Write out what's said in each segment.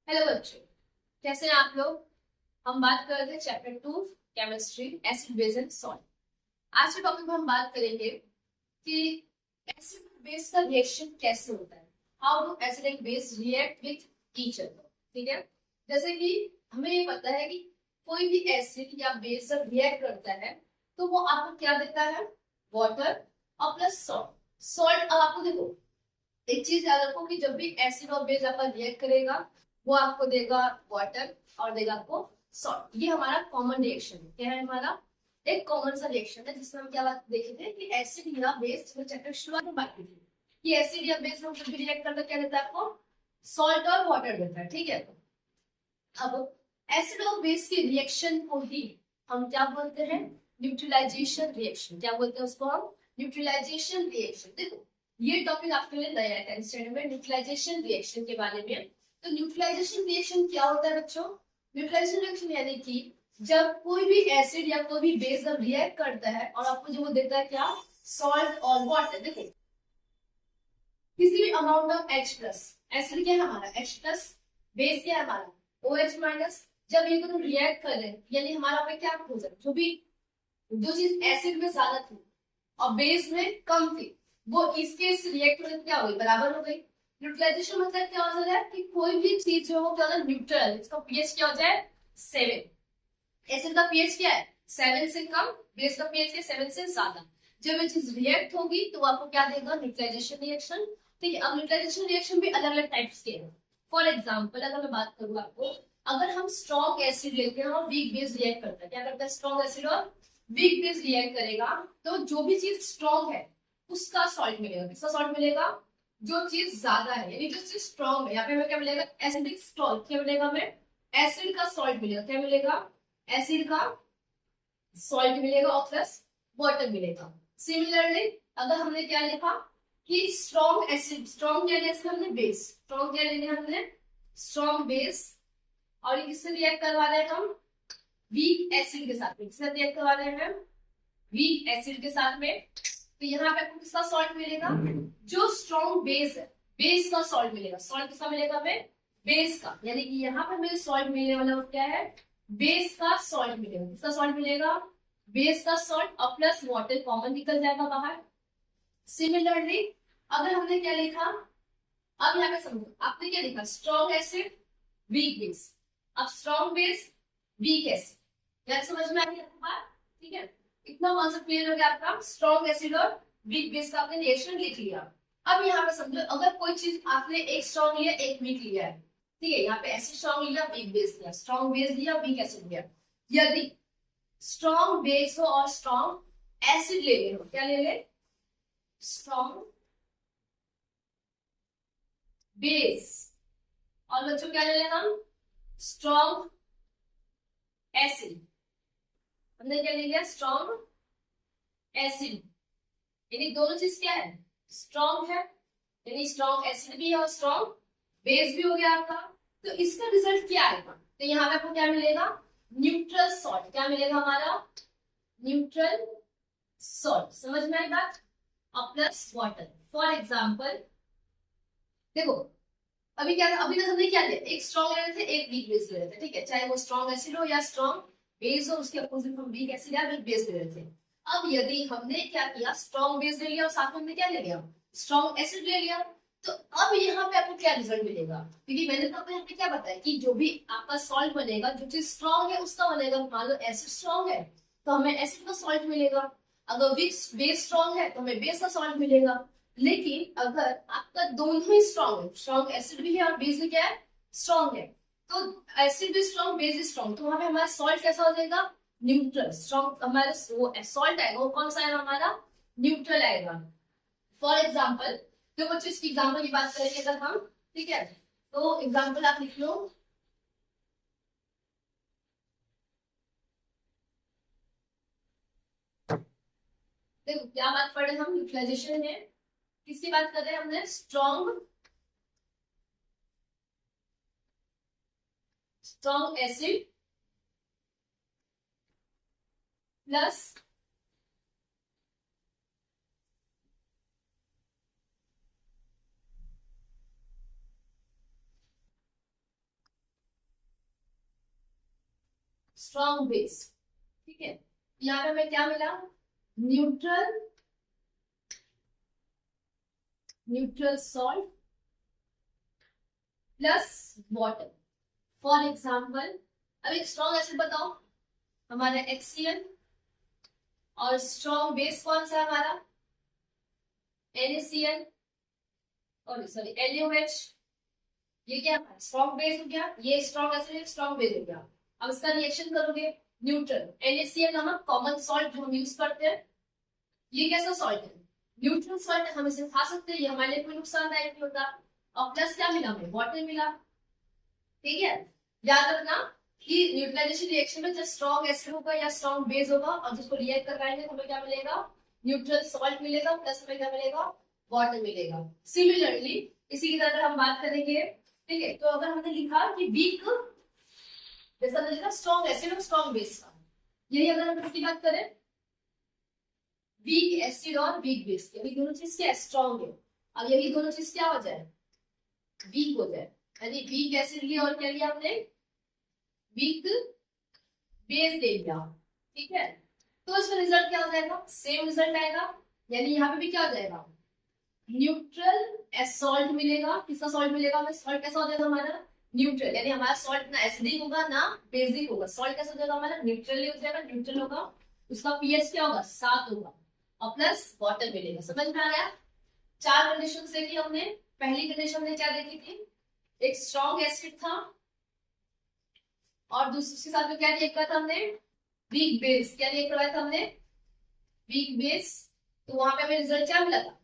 Hello बच्चों, कैसे हैं आप लोग। हम बात कर रहे थे chapter 2 chemistry, acid base and salt. आज के टॉपिक में हम बात करेंगे कि एसिड बेस का रिएक्शन कैसे होता है। How do acid and base react with each other. ठीक है, जैसे कि हमें ये पता है कि कोई भी एसिड या बेस जब रिएक्ट करता है तो वो आपको क्या देता है, वाटर और प्लस सॉल्ट। सॉल्ट, अब आपको देखो, एक चीज याद रखो कि जब भी एसिड और बेस आपका रिएक्ट करेगा वो आपको देगा वाटर और देगा आपको सॉल्ट। ये हमारा कॉमन रिएक्शन है। क्या है हमारा एक कॉमन सा रिएक्शन है जिसमें हम क्या बात देखे थे कि एसिड या बेस, चैप्टर शुरुआत में बात की थी कि एसिड या बेस हम जब भी रिएक्ट करते हैं क्या देता है आपको, सॉल्ट और वाटर देता है। ठीक है, अब एसिड और बेस के रिएक्शन को ही हम क्या बोलते हैं, न्यूट्रलाइजेशन रिएक्शन। क्या बोलते हैं उसको हम, न्यूट्रलाइजेशन रिएक्शन। देखो, ये टॉपिक आपके लिए नया है 10th स्टैंडर्ड में, न्यूट्रलाइजेशन रिएक्शन के बारे में। तो न्यूट्रलाइजेशन रिएक्शन क्या होता है बच्चों, न्यूट्रलाइजेशन रिएक्शन यानी कि जब कोई भी एसिड या कोई भी बेस जब रिएक्ट करता है और आपको जो वो देता है क्या, सॉल्ट और वाटर। देखो, किसी भी amount of H plus, acid क्या है हमारा H प्लस, बेस क्या है हमारा OH माइनस। जब ये दोनों रिएक्ट कर रहे हैं यानी हमारा पे क्या हो जाए, जो चीज एसिड में ज्यादा थी और बेस में कम थी वो इसके इस रिएक्ट होने क्या हो गई, बराबर हो गई। न्यूट्रलाइजेशन मतलब क्या हो जाए कि कोई भी चीज जो हो क्या हो जाए न्यूट्रल, इसका पीएच क्या हो जाए 7। एसिड का पीएच क्या है 7 से कम, बेस का पीएच है 7 से ज्यादा। जब ये चीज रिएक्ट होगी तो आपको क्या देगा, न्यूट्रलाइजेशन रिएक्शन। ठीक है, अब न्यूट्रलाइजेशन रिएक्शन भी अलग अलग टाइप्स के हैं। फॉर एग्जाम्पल अगर मैं बात करूँ आपको, अगर हम स्ट्रॉन्ग एसिड लेते हैं और वीक बेस रिएक्ट करता है, क्या करता है स्ट्रॉन्ग एसिड और वीक बेस रिएक्ट करेगा तो जो भी चीज स्ट्रॉन्ग है उसका सॉल्ट मिलेगा। किसका सॉल्ट मिलेगा, जो चीज ज्यादा है यानी जो चीज स्ट्रॉन्ग है। यहाँ पे हमें क्या मिलेगा, एसिडिक सॉल्ट। क्या मिलेगा हमें, एसिड का सॉल्ट मिलेगा। क्या मिलेगा, एसिड का सॉल्ट मिलेगा और प्लस वाटर मिलेगा। सिमिलरली अगर हमने क्या लिखा कि स्ट्रॉन्ग एसिड, स्ट्रॉन्ग क्या लिया इसमें हमने, बेस। स्ट्रॉन्ग क्या लेंगे हमने, स्ट्रॉन्ग बेस। और ये किससे रिएक्ट करवा रहे हैं हम, वीक एसिड के साथ में। किससे रिएक्ट करवा रहे हैं, वीक एसिड के साथ में। तो यहाँ पे आपको किसका सॉल्ट मिलेगा, जो स्ट्रॉन्ग बेस है बेस का सॉल्ट मिलेगा। सॉल्ट किसका मिलेगा हमें, बेस का। यानी कि यहाँ पे हमें सॉल्ट मिलने वाला वो क्या है, बेस का सॉल्ट मिलेगा। किसका सॉल्ट मिलेगा, बेस का सॉल्ट और प्लस वाटर कॉमन निकल जाएगा बाहर। सिमिलरली अगर हमने क्या लिखा, अब यहाँ पे समझो आपने क्या लिखा, स्ट्रॉन्ग एसिड वीक बेस। अब स्ट्रॉन्ग बेस वीक एसिड, यार समझ में आ गई आपको बात। ठीक है, इतना कॉन्सेप्ट क्लियर हो गया आपका। स्ट्रॉन्ग एसिड और वीक बेस का आपने रिएक्शन लिख लिया। अब यहाँ पे समझो अगर कोई चीज आपने एक स्ट्रॉन्ग लिया एक वीक लिया है, ठीक है, यहाँ पे एसिड स्ट्रॉन्ग लिया वीक बेस लिया, स्ट्रॉन्ग बेस लिया वीक एसिड लिया। यदि स्ट्रॉन्ग बेस हो और स्ट्रॉन्ग एसिड ले ले, क्या ले ले, स्ट्रॉन्ग बेस, और बच्चों क्या ले लेना हम, स्ट्रॉन्ग एसिड। हमने क्या ले लिया, स्ट्रॉन्ग एसिड। यानी दोनों चीज क्या है, स्ट्रॉन्ग है, यानी स्ट्रॉन्ग एसिड भी है और स्ट्रॉन्ग बेस भी हो गया आपका। तो इसका रिजल्ट क्या आएगा, तो यहाँ पे आपको क्या मिलेगा, न्यूट्रल सॉल्ट। क्या मिलेगा हमारा, न्यूट्रल सॉल्ट। समझ में आई बात, और प्लस वाटर। फॉर एग्जाम्पल देखो, अभी क्या, अभी तक हमने क्या लिया, एक स्ट्रॉन्ग ले रहे थे एक वीक बेस ले रहे थे। ठीक है, चाहे वो स्ट्रॉन्ग एसिड हो या स्ट्रॉन्ग बेस हो, उसके अपोजिट हम वीक एसिड या वीक बेस ले रहे थे। अब यदि हमने क्या किया, स्ट्रॉन्ग बेस ले लिया और साथ में हमने क्या ले लिया, स्ट्रॉन्ग एसिड ले लिया, तो अब यहाँ पे आपको क्या रिजल्ट मिलेगा, क्योंकि मैंने तो यहाँ पे क्या बताया कि जो भी आपका सॉल्ट बनेगा जो चीज स्ट्रॉन्ग है उसका बनेगा। मान लो एसिड स्ट्रॉन्ग है तो हमें एसिड का सॉल्ट मिलेगा, अगर वीक बेस स्ट्रॉन्ग है तो हमें बेस का सॉल्ट मिलेगा। लेकिन अगर आपका दोनों ही स्ट्रॉन्ग है, स्ट्रॉन्ग एसिड भी है और बेस भी क्या है, स्ट्रॉन्ग है, तो एसिड भी स्ट्रॉन्ग बेस भी स्ट्रॉन्ग, तो वहां पे हमारा सॉल्ट कैसा हो जाएगा, न्यूट्रल। स्ट्रॉन्ग हमारा वो सॉल्ट आएगा वो कौन सा आएगा हमारा, न्यूट्रल आएगा। फॉर एग्जाम्पल, तो बच्चों इसकी एग्जाम्पल की बात करेंगे अगर हम, ठीक है, तो एग्जाम्पल आप लिख लो। देखो क्या बात पढ़ रहे हैं हम, न्यूट्रलाइजेशन में किसकी बात कर रहे हैं हमने, strong, strong acid plus strong base, ठीक है। यहाँ पे हमें क्या मिला, neutral, neutral salt plus water. For example अब एक स्ट्रॉन्ग एसिड बताओ, हमारा HCl, और स्ट्रॉन्ग बेस कौन सा है हमारा, NaCl, और सॉरी NaOH। ये क्या है, स्ट्रॉन्ग बेस हो गया, ये स्ट्रॉन्ग एसिड स्ट्रॉन्ग बेस हो गया। अब इसका रिएक्शन करोगे, न्यूट्रल NaCl नामक कॉमन सॉल्ट जो हम यूज करते हैं, ये कैसा सॉल्ट है, न्यूट्रल सॉल्ट, हम इसे खा सकते हैं, ये हमारे लिए कोई नुकसानदायक नहीं होता। और प्लस क्या मिला हमें, वाटर मिला, ठीक है। याद रखना कि न्यूट्रलाइजेशन रिएक्शन में जब स्ट्रॉन्ग एसिड होगा या स्ट्रॉन्ग बेस होगा और जिसको रिएक्ट करवाएंगे तो हमें क्या मिलेगा, न्यूट्रल सॉल्ट मिलेगा, प्लस हमें क्या मिलेगा, वाटर मिलेगा। सिमिलरली इसी की तरह हम बात करेंगे, ठीक है। तो अगर हमने लिखा कि वीक, जैसा हमने लिखा स्ट्रॉन्ग एसिड और स्ट्रॉन्ग बेस का, यही अगर हम इसकी बात करें, वीक एसिड और वीक बेस, यही दोनों चीज क्या स्ट्रॉन्ग है, अब यही दोनों चीज क्या हो जाए, वीक हो जाए। यानी वीक एसिड लिया और क्या लिया हमने, वीक बेस ले लिया, ठीक है। तो इसका रिजल्ट क्या हो जाएगा, सेम रिजल्ट आएगा। यानी यहाँ पे भी क्या हो जाएगा, न्यूट्रल सॉल्ट मिलेगा। किसका सॉल्ट मिलेगा हमें, सॉल्ट कैसा हो जाएगा हमारा, न्यूट्रल। यानी हमारा सॉल्ट ना एसिडिक होगा ना बेसिक होगा, सॉल्ट कैसा हो जाएगा हमारा, न्यूट्रल हो जाएगा, न्यूट्रल होगा, उसका पीएच क्या होगा, 7 होगा, और प्लस वाटर मिलेगा। समझ में आ गया। 4 कंडीशन देखी हमने। पहली कंडीशन ने क्या देखी थी, एक स्ट्रॉन्ग एसिड था और दूसरे साथ में क्या रिएक्ट किया था हमने, वीक बेस। क्या रिएक्ट करवाया था हमने, वीक बेस। तो वहां पे हमें रिजल्ट क्या मिला था,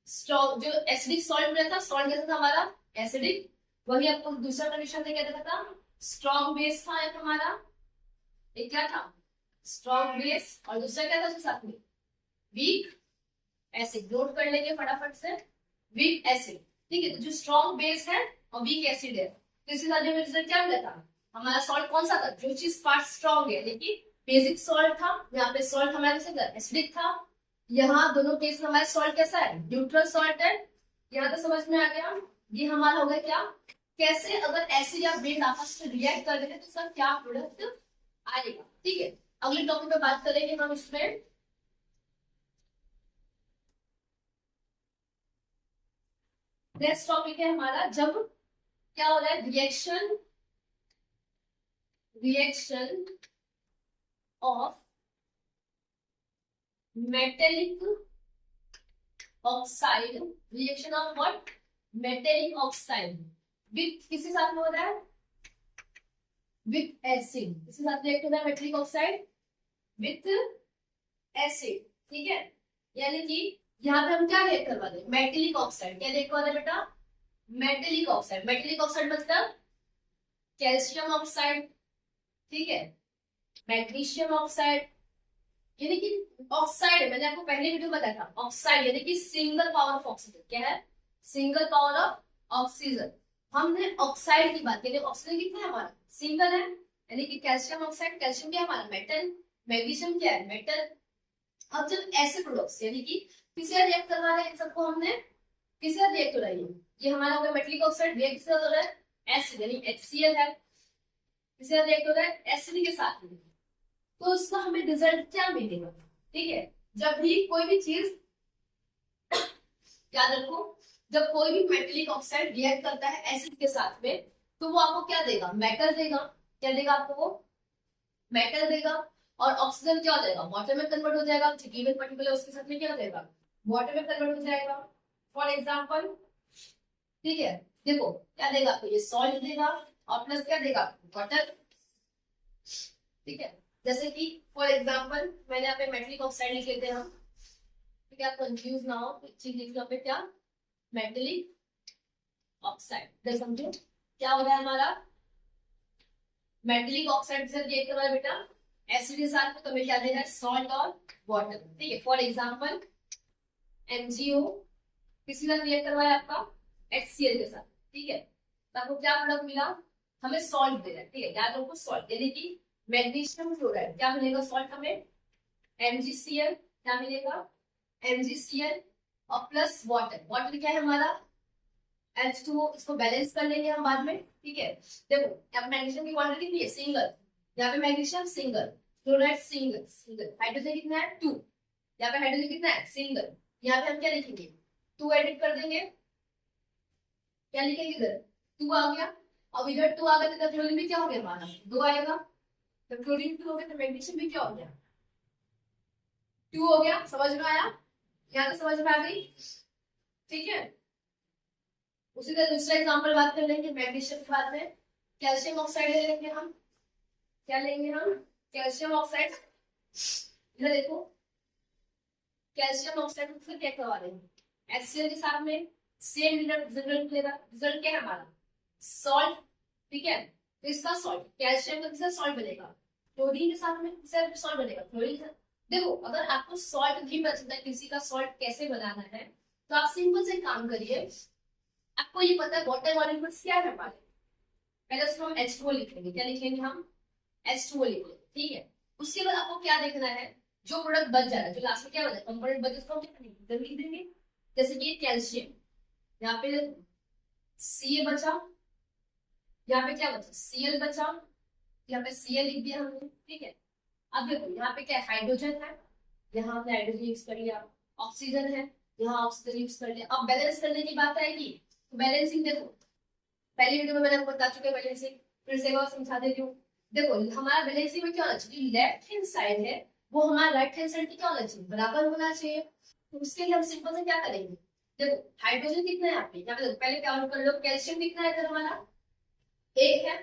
स्ट्रॉन्ग, जो एसिडिक सॉल्ट मिला था, सॉल्ट कैसा था हमारा, एसिडिक। वही आपको दूसरा कंडीशन में क्या देखा था, स्ट्रॉन्ग बेस था एक हमारा, एक क्या था, स्ट्रॉन्ग बेस, और दूसरा क्या था उसके साथ में, वीक एसिड। नोट कर लेंगे फटाफट से, वीक एसिड, ठीक है। तो जो स्ट्रॉन्ग बेस है और वीक एसिड है, तो इसके साथ में रिजल्ट क्या मिला था, हमारा सॉल्ट कौन सा था, जो चीज पार्ट स्ट्रॉन्ग है, लेकिन बेसिक सॉल्ट था। यहाँ पे सॉल्ट हमारा कैसा एसिडिक था, यहाँ दोनों केस में हमारा सॉल्ट कैसा है, न्यूट्रल सॉल्ट है। यहाँ तो समझ में आ गया। ये हमारा हो गया क्या, कैसे अगर एसिड या बेस आपस में रिएक्ट कर रहे हैं तो इसका क्या प्रोडक्ट आएगा, ठीक है। अगले टॉपिक पे बात करेंगे हम इसमें। नेक्स्ट टॉपिक है हमारा, जब क्या हो रहा है, reaction, reaction of metallic oxide, reaction of what, metallic oxide with, किसके साथ में हो रहा है, विथ एसिड। किसके साथ रिएक्ट हो रहा है मेटेलिक ऑक्साइड, विथ एसिड, ठीक है। यानी कि यहाँ पे हम क्या रिएक्ट करवा दें, मेटेलिक ऑक्साइड। क्या रिएक्ट करवा रहे बेटा, मेटेलिक ऑक्साइड। मेटेलिक ऑक्साइड मतलब कैल्शियम ऑक्साइड, ठीक है, मैग्नीशियम ऑक्साइड, यानी कि ऑक्साइड। मैंने आपको पहले वीडियो बताया था, ऑक्साइड यानी कि सिंगल पावर ऑफ ऑक्सीजन। क्या है, सिंगल पावर ऑफ ऑक्सीजन। हमने ऑक्साइड की बात की, ऑक्सीजन कितना है हमारा, सिंगल है, यानी कि कैल्शियम ऑक्साइड। कैल्शियम क्या है हमारा, मेटल। मैग्नीशियम क्या है, मेटल। अब जब ऐसे प्रोडक्ट्स यानी कि किससे रिएक्ट करवा रहे हैं, इन सबको हमने किससे रिएक्ट हो रहा है, ये हमारा हो गया मेटेलिक ऑक्साइड, रिएक्ट किससे हो रहा है, एसिड यानी HCl है, किससे रिएक्ट हो रहा है, एसिड के साथ में। तो इसका हमें रिजल्ट क्या मिलेगा, ठीक है। जब भी कोई भी चीज, याद रखो, जब कोई भी मेटेलिक ऑक्साइड रिएक्ट करता है एसिड के साथ में, तो वो आपको क्या देगा, मेटल देगा। क्या देगा आपको, वो मेटल देगा। और ऑक्सीजन क्या हो जाएगा, वाटर में कन्वर्ट हो जाएगा, गिवन पर्टिकुलर उसके साथ में क्या हो जाएगा, वाटर में कन्वर्ट हो जाएगा। फॉर एग्जाम्पल, ठीक है, देखो क्या देगा आपको, ये सॉल्ट देगा और प्लस क्या देगा, वाटर, ठीक है। जैसे कि फॉर एग्जाम्पल मैंने यहाँ पे मेटेलिक ऑक्साइड लिख लेते हैं हम, ठीक है, आप कंफ्यूज ना हो, चीज लिख लो पे क्या, मेटेलिक ऑक्साइड। समझो क्या हो रहा है हमारा, मेटेलिक ऑक्साइड से रिएक्ट कर रहा है बेटा एसिड के साथ, तो हमें क्या देना है, सॉल्ट और वाटर, ठीक है। फॉर एग्जाम्पल MgO किसी साथ रिएक्ट करवाया आपका HCl के साथ, ठीक है। तो आपको क्या प्रोडक्ट मिला, हमें सॉल्ट दे रहा है, ठीक है। याद रखो सॉल्ट यानी कि मैग्नीशियम क्लोराइड, क्या मिलेगा सॉल्ट हमें, MgCl, क्या मिलेगा, MgCl और प्लस वाटर। वाटर क्या है हमारा H2O, इसको बैलेंस कर लेंगे हम बाद में, ठीक है। देखो अब मैग्नीशियम की क्वांटिटी कितनी है, सिंगल, यहाँ पे magnesium single, chloride single single, hydrogen कितना है 2, यहाँ पे हाइड्रोजन कितना है सिंगल, यहाँ पे हम क्या लिखेंगे 2 एडिट कर देंगे, क्या लिखेंगे इधर 2 आ गया। अब इधर 2 आ गया तो क्लोरीन भी क्या हो गया हमारा 2 आएगा, तो क्लोरीन 2 हो गया तो मैग्नीशियम भी क्या हो गया 2 हो गया। समझ में आया, यहाँ तो समझ में आ गई, ठीक है। उसी तरह दूसरा एग्जांपल बात कर लेंगे मैग्नीशियम के बाद में, कैल्शियम ऑक्साइड ले लेंगे हम, क्या लेंगे हम कैल्शियम ऑक्साइड। इधर देखो कैल्शियम ऑक्साइड को क्या करवा देंगे HCl के साथ में, सेम रिजल्ट मिलेगा। रिजल्ट क्या है हमारा सॉल्ट, ठीक है। तो इसका सॉल्ट कैल्शियम का किसका सॉल्ट बनेगा क्लोरीन के साथ में, किसका सॉल्ट बनेगा क्लोरीन के साथ। देखो अगर आपको सॉल्ट नहीं पता चलता किसी का सॉल्ट कैसे बनाना है तो आप सिंपल से काम करिए, आपको ये पता है वाटर मॉलिक्यूल्स क्या है हमारे, पहले उसको हम H2O लिखेंगे, क्या लिखेंगे हम H2O लिखेंगे, ठीक है। उसके बाद आपको क्या देखना है जो प्रोडक्ट बच जा रहा है, जो लास्ट में क्या बचा कंपोनेंट बचे उसको हम क्या करेंगे लिख देंगे। जैसे कि कैल्शियम, यहाँ पे Ca बचा, यहाँ पे क्या बचा Cl बचा, यहाँ पे Cl लिख दिया हमने, ठीक है। अब देखो यहाँ पे क्या हाइड्रोजन है, यहाँ हमने हाइड्रोजन यूज कर लिया, ऑक्सीजन है यहाँ ऑक्सीजन यूज कर लिया। अब बैलेंस करने की बात आएगी तो बैलेंसिंग देखो पहली वीडियो में मैंने आपको बता चुके बैलेंसिंग, फिर से और समझा देती हूँ। देखो हमारा बैलेंसिंग में क्या होना चाहिए, लेफ्ट हैंड साइड है वो हमारा राइट हैंड साइड की क्या होना चाहिए बराबर होना चाहिए। तो उसके लिए हम सिंपल से क्या करेंगे, देखो हाइड्रोजन कितना है यहाँ पे, देखो पहले क्या कर लो कैल्शियम कितना है इधर हमारा 1 है,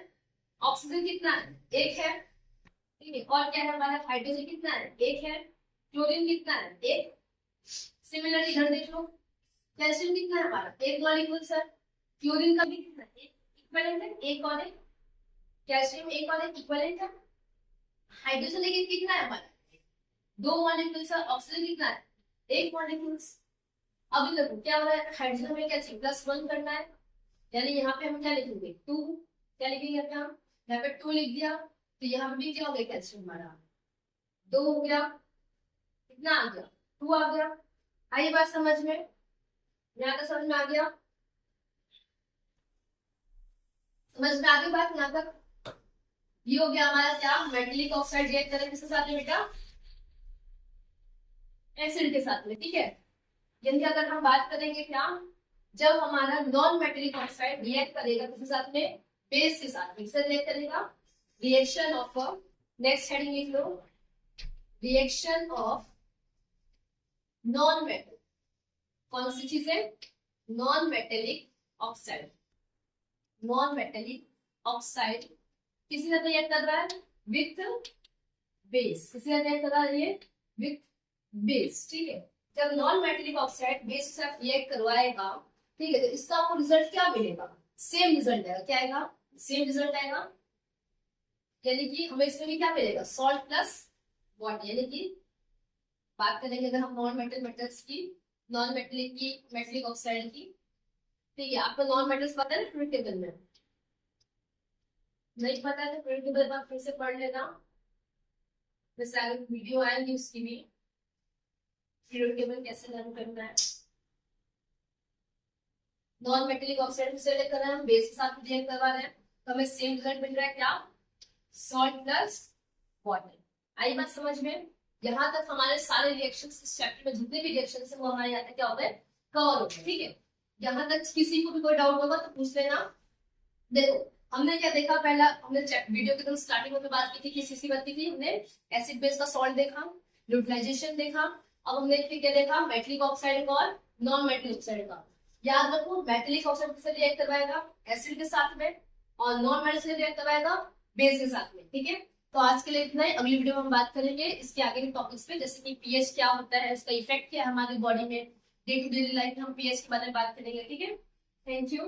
ऑक्सीजन कितना है 1 है, ठीक है। और क्या है हमारा हाइड्रोजन कितना है 1 है, क्लोरीन कितना है 1। सिमिलरली इधर देख लो कैल्शियम कितना है हमारा 1 मॉलिक्यूल सर, क्लोरीन का भी कितना है 1 इक्विवेलेंट है, 1 और 1 कैल्शियम 1 और 1 इक्विवेलेंट है। हाइड्रोजन लेकिन कितना है हमारा 2 मॉलिक्यूल सर, ऑक्सीजन कितना है 1 मॉलिक्यूल। अभी देखो क्या हो रहा है हाइड्रोजन हमें क्या चाहिए +1 करना है, यानी यहाँ पे हम क्या लिखेंगे 2, क्या लिखेंगे हम यहाँ पे 2 लिख दिया, तो यहाँ भी क्या हो गया कैल्शियम हमारा 2 हो गया, कितना आ गया 2 आ गया। आई बात समझ में, यहाँ तक समझ में आ गया, समझ में आ गई बात यहाँ तक। ये हो गया हमारा क्या मेटलिक ऑक्साइड रिएक्ट करें किसके साथ में बेटा एसिड के साथ में, ठीक है। यानी अगर हम बात करेंगे क्या जब हमारा नॉन मेटलिक ऑक्साइड रिएक्ट करेगा किसके साथ में बेस के साथ में, किससे रिएक्ट करेगा रिएक्शन ऑफ, नेक्स्ट हेडिंग लिख लो रिएक्शन ऑफ नॉन मेटल, कौन सी चीज है non metallic oxide, non metallic oxide किसी से रिएक्ट कर रहा है विथ बेस, किसी से रिएक्ट कर रहा है ये विथ बेस, ठीक है। जब नॉन मेटेलिक ऑक्साइड बेस के साथ रिएक्ट करवाएगा, ठीक है, तो इसका आपको रिजल्ट क्या मिलेगा सेम रिजल्ट आएगा, क्या आएगा सेम रिजल्ट आएगा, यानी कि हमें इसमें भी क्या मिलेगा सॉल्ट प्लस वाटर। यानी कि बात करेंगे अगर हम नॉन मेटल मेटल्स की, नॉन मेटलिक की मेटलिक ऑक्साइड की, ठीक है। आपको नॉन मेटल्स पता है ना पीरियड टेबल में, नहीं पता है तो पीरियड टेबल पर फिर से पढ़ लेना, वैसे आगे वीडियो आएंगी उसकी भी पीरियड टेबल कैसे लर्न करना है। नॉन मेटेलिक ऑक्साइड से लेकर हम बेस के साथ रिएक्ट करवा रहे हैं तो हमें सेम रिजल्ट मिल रहा है क्या सॉल्ट प्लस वाटर। आई बात समझ में, यहाँ तक हमारे सारे रिएक्शंस इस चैप्टर में जितने भी रिएक्शंस है वो हमारे यहाँ तक क्या होता है कवर होता है, ठीक है। यहाँ तक किसी को भी कोई डाउट होगा तो पूछ लेना। देखो हमने क्या देखा, पहला हमने वीडियो के एकदम स्टार्टिंग में बात की थी किसी बात की थी, हमने एसिड बेस का सॉल्ट देखा, न्यूट्रलाइजेशन देखा, अब हमने क्या देखा मेटलिक ऑक्साइड और नॉन मेटलिक ऑक्साइड का। याद रखो मेटलिक ऑक्साइड किससे रिएक्ट करवाएगा एसिड के साथ में, और नॉन मेटल से रिएक्ट करवाएगा बेस के साथ में, ठीक है। तो आज के लिए इतना ही, अगली वीडियो में हम बात करेंगे इसके आगे के टॉपिक्स पे, जैसे कि पीएच क्या होता है, इसका इफेक्ट क्या है हमारी बॉडी में, डे टू डे लाइफ में हम पीएच के बारे में बात करेंगे, ठीक है। Thank you.